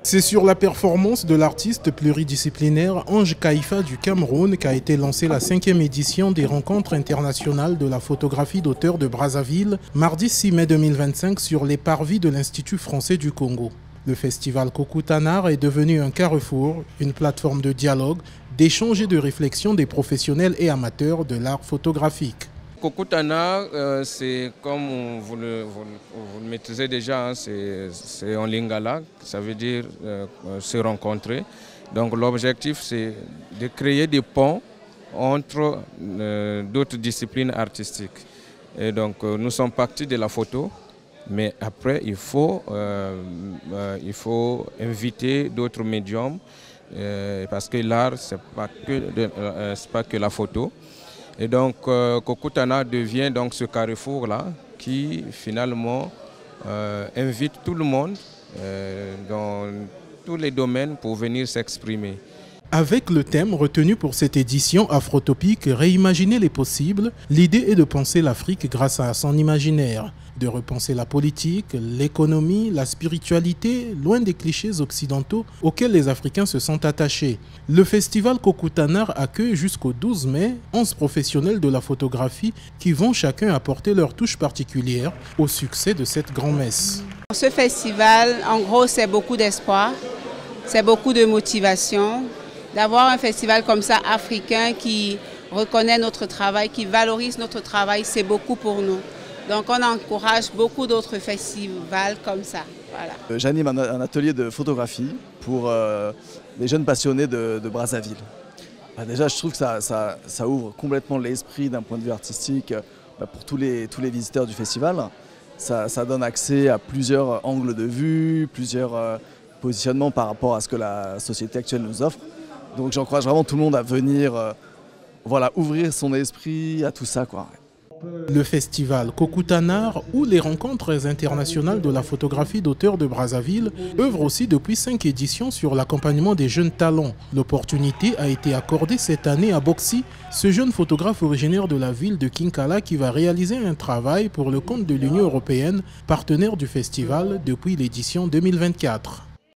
C'est sur la performance de l'artiste pluridisciplinaire Ange Kaïfa du Cameroun qu'a été lancée la 5e édition des Rencontres internationales de la photographie d'auteur de Brazzaville, mardi 6 mai 2025 sur les parvis de l'Institut français du Congo. Le festival Kokoutanar est devenu un carrefour, une plateforme de dialogue, d'échange et de réflexion des professionnels et amateurs de l'art photographique. Kokoutanar, c'est comme vous le maîtrisez déjà, hein, c'est en lingala, ça veut dire se rencontrer. Donc l'objectif c'est de créer des ponts entre d'autres disciplines artistiques. Et donc nous sommes partis de la photo, mais après il faut inviter d'autres médiums parce que l'art c'est pas que la photo. Et donc, Kokoutanar devient donc ce carrefour-là qui, finalement, invite tout le monde dans tous les domaines pour venir s'exprimer. Avec le thème retenu pour cette édition afrotopique, réimaginer les possibles, l'idée est de penser l'Afrique grâce à son imaginaire, de repenser la politique, l'économie, la spiritualité, loin des clichés occidentaux auxquels les Africains se sont attachés. Le festival Kokoutanar accueille jusqu'au 12 mai 11 professionnels de la photographie qui vont chacun apporter leur touche particulière au succès de cette grand-messe. Ce festival, en gros, c'est beaucoup d'espoir, c'est beaucoup de motivation. D'avoir un festival comme ça africain qui reconnaît notre travail, qui valorise notre travail, c'est beaucoup pour nous. Donc on encourage beaucoup d'autres festivals comme ça. Voilà. J'anime un atelier de photographie pour les jeunes passionnés de Brazzaville. Déjà je trouve que ça ouvre complètement l'esprit d'un point de vue artistique pour tous les visiteurs du festival. Ça donne accès à plusieurs angles de vue, plusieurs positionnements par rapport à ce que la société actuelle nous offre. Donc j'encourage vraiment tout le monde à venir ouvrir son esprit à tout ça, quoi. Le festival Kokoutanar, ou les rencontres internationales de la photographie d'auteurs de Brazzaville, œuvre aussi depuis 5 éditions sur l'accompagnement des jeunes talents. L'opportunité a été accordée cette année à Boxy, ce jeune photographe originaire de la ville de Kinkala qui va réaliser un travail pour le compte de l'Union européenne, partenaire du festival depuis l'édition 2024.